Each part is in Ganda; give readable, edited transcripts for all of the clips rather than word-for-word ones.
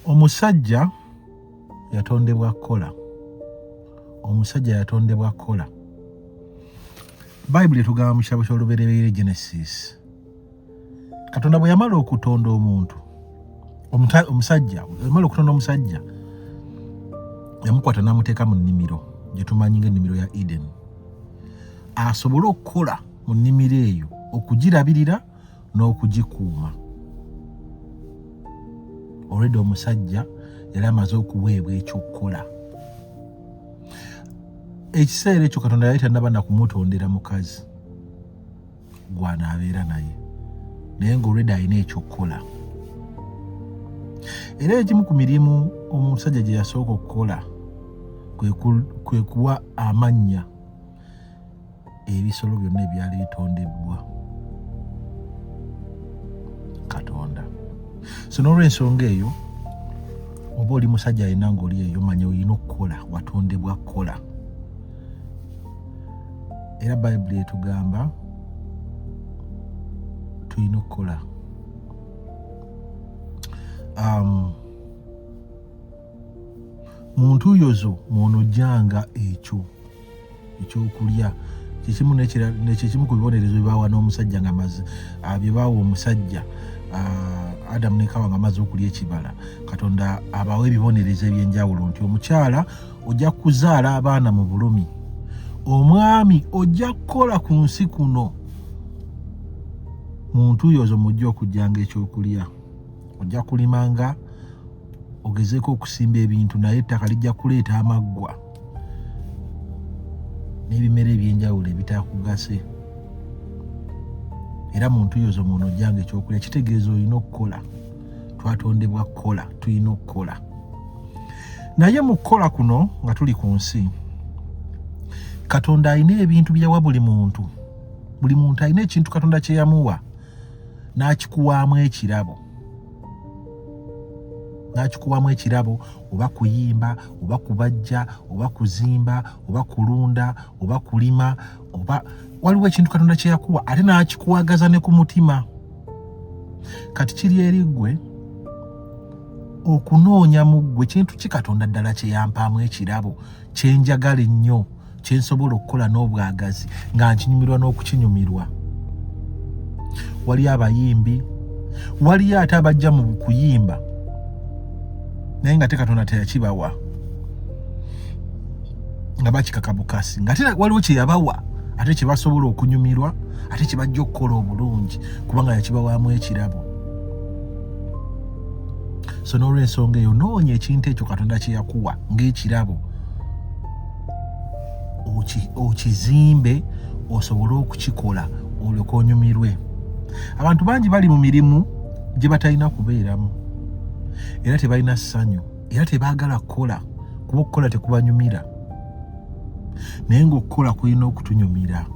Omusajja yatondebwa kola. Omusajja yatondebwa kola. Bayibuli etugamba mu kitabo ky'olubereberye Genesis. Katonda bwe yamala okutonda omuntu, omusajja, yamala okutonda omusajja, yamukwata n'amuteeka mu nnimiro gye tumanyi ng'ennimiro ya Eden. Asobole okukola mu nnimiro eyo, okugirabirira n'okugikuuma. Already omusajja yali amaze okuweebwa ekyokukola. Ekiseera ekyo Katonda yali tannaba na kumutondera mukazi gw'anaabeera naye, naye ng'olwedde alina ekyokukola. Era ekimu ku mirimu omusajja gye yasooka okukola kwe kuwa amannya ebisolo byonna ebyali bitondebbwa Katonda. So n'olw'ensonga eyo, oba oli musajja alina ng'oli eyo, manya olina okukola, watondebwa kola. Era Bayibuli etugamba tulina okukola. Muntu yozo mw'onojjanga ekyokulya. Kyekimu ku bibonerezo bye baawa n'omusajja nga bye baawa omusajja Adamu ne Kawa nga amaze okulya ekibala. Katonda abawa ebibonerezo eby'enjawulo nti omukyala ojja kuzaala abaana mu bulumi, omwami ojja kukola ku nsi kuno. Muntu yozo mujja okujjanga ekyokulya. Ojja kulimanga, ogezeeko okusimba ebintu, naye ettaka lijja kuleeta amaggwa n'ebimera eby'enjawulo ebitakugase. Era muntu yozo mw'onojjanga ekyokulya. Kitegeeza olina okukola. Twatondebwa kukola, tulina okukola. Naye mu kukola kuno nga tuli ku nsi, Katonda alina ebintu byawa buli muntu. Buli muntu alina ekintu Katonda kye yamuwa n'akikuwaamu ekirabo. N'akikuwaamu ekirabo, oba kuyimba, oba kubajja, oba kuzimba, oba kulunda, oba kulima, oba waliwo ekintu Katonda kye yakuwa ate n'akikuwagaza ne ku mutima. Kati kiri eri ggwe okunoonya mu ggwe kintu ki Katonda ddala kye yampaamu ekirabo, kye njagala ennyo, kye nsobola okukola n'obwagazi nga nkinyumirwa n'okukinyumirwa. Waliyo abayimbi, waliyo ate abajja mu kuyimba naye nga te Katonda teyakibawa, nga bakikaka bukasi, nga te waliwo kye yabawa ate kye basobola okunyumirwa, ate kye bajja okukola obulungi kubanga yakibawaamu ekirabo. So n'olw'ensonga eyo, noonya ekintu ekyo Katonda kye yakuwa ng'ekirabo, okizimbe, osobole okukikola, olyoke onyumirwe. Abantu bangi bali mu mirimu gye batalina kubeeramu, era tebalina ssanyu, era tebaagala kukola kuba okukola tekubanyumira. Naye ng'okukola kulina okutunyumira.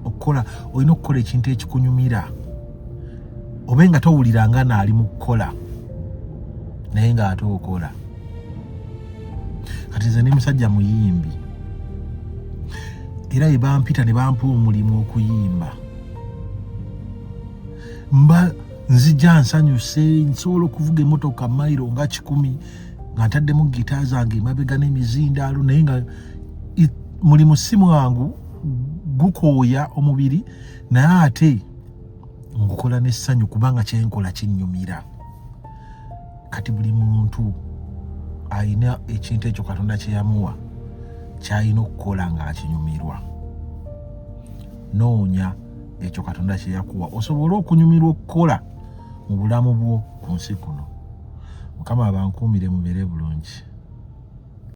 Okukola, olina okukola ekintu ekikunyumira, obe nga towuliranga naali mu kukola naye ng'ate okola. Kati nze ndi musajja muyimbi, era bye bampita ne bampa omulimu okuyimba, mba nzija nsanyuse, nsobola okuvuga emmotoka mayiro nga 10 nga ntaddemu gita zange emabega n'emizindaalo, naye nga mulimu si mwangu, gukooya omubiri, naye ate ngukola n'essanyu kubanga kyenkola kinnyumira. Kati buli muntu alina ekintu ekyo Katonda kye yamuwa ky'alina okukola ng'akinyumirwa. Noonya ekyo Katonda kye yakuwa osobole okunyumirwa okukola mu bulamu bwo ku nsi kuno. Mukama abankuumire mubeere bulungi.